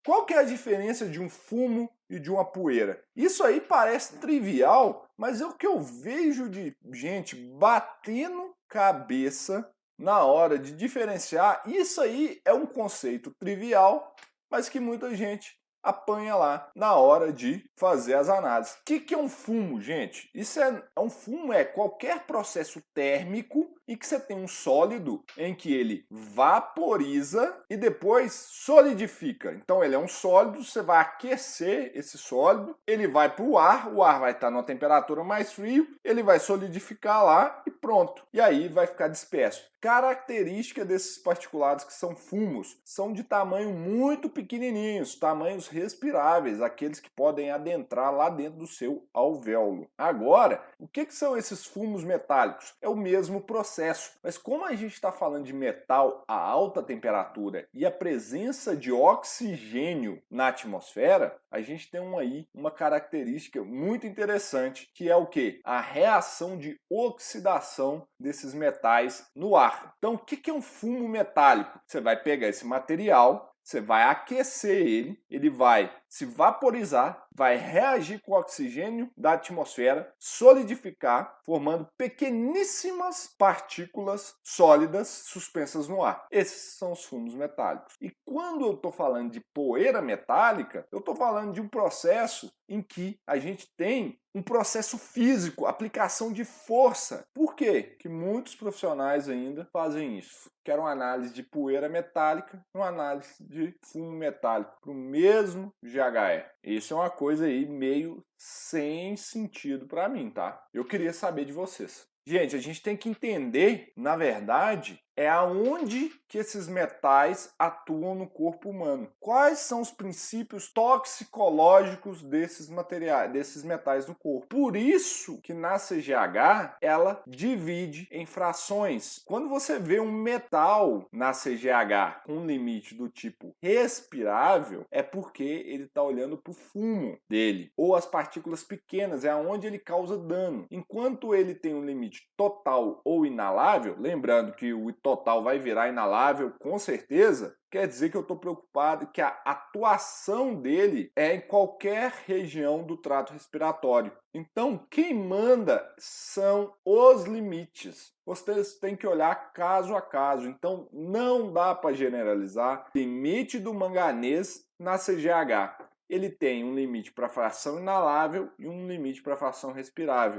Qual que é a diferença de um fumo e de uma poeira? Isso aí parece trivial, mas é o que eu vejo de gente batendo cabeça na hora de diferenciar. Isso aí é um conceito trivial, mas que muita gente apanha lá na hora de fazer as análises. O que é um fumo, gente? Isso um fumo é qualquer processo térmico em que você tem um sólido em que ele vaporiza e depois solidifica. Então ele é um sólido, você vai aquecer esse sólido, ele vai para o ar vai estar numa temperatura mais fria, ele vai solidificar lá e pronto. E aí vai ficar disperso. Característica desses particulados que são fumos são de tamanho muito pequenininhos, tamanhos respiráveis, aqueles que podem adentrar lá dentro do seu alvéolo. Agora, o que são esses fumos metálicos? É o mesmo processo, mas como a gente está falando de metal a alta temperatura e a presença de oxigênio na atmosfera, a gente tem aí uma característica muito interessante, que é o quê? A reação de oxidação desses metais no ar. Então, o que é um fumo metálico? Você vai pegar esse material, você vai aquecer ele vai se vaporizar, vai reagir com o oxigênio da atmosfera, solidificar, formando pequeníssimas partículas sólidas suspensas no ar. Esses são os fumos metálicos. E quando eu estou falando de poeira metálica, eu estou falando de um processo em que a gente tem um processo físico, aplicação de força. Por quê? Que muitos profissionais ainda fazem isso. Quero uma análise de poeira metálica, uma análise de fumo metálico para o mesmo GHE. Isso é uma coisa aí meio sem sentido para mim, tá? Eu queria saber de vocês. Gente, a gente tem que entender, na verdade, aonde que esses metais atuam no corpo humano. Quais são os princípios toxicológicos desses materiais, desses metais no corpo? Por isso que na CGH ela divide em frações. Quando você vê um metal na CGH com um limite do tipo respirável, é porque ele está olhando para o fumo dele, ou as partículas pequenas, é onde ele causa dano. Enquanto ele tem um limite total ou inalável, lembrando que o total vai virar inalável com certeza, quer dizer que eu estou preocupado que a atuação dele é em qualquer região do trato respiratório. Então, quem manda são os limites. Vocês têm que olhar caso a caso. Então, não dá para generalizar. Limite do manganês na CGH. Ele tem um limite para fração inalável e um limite para fração respirável.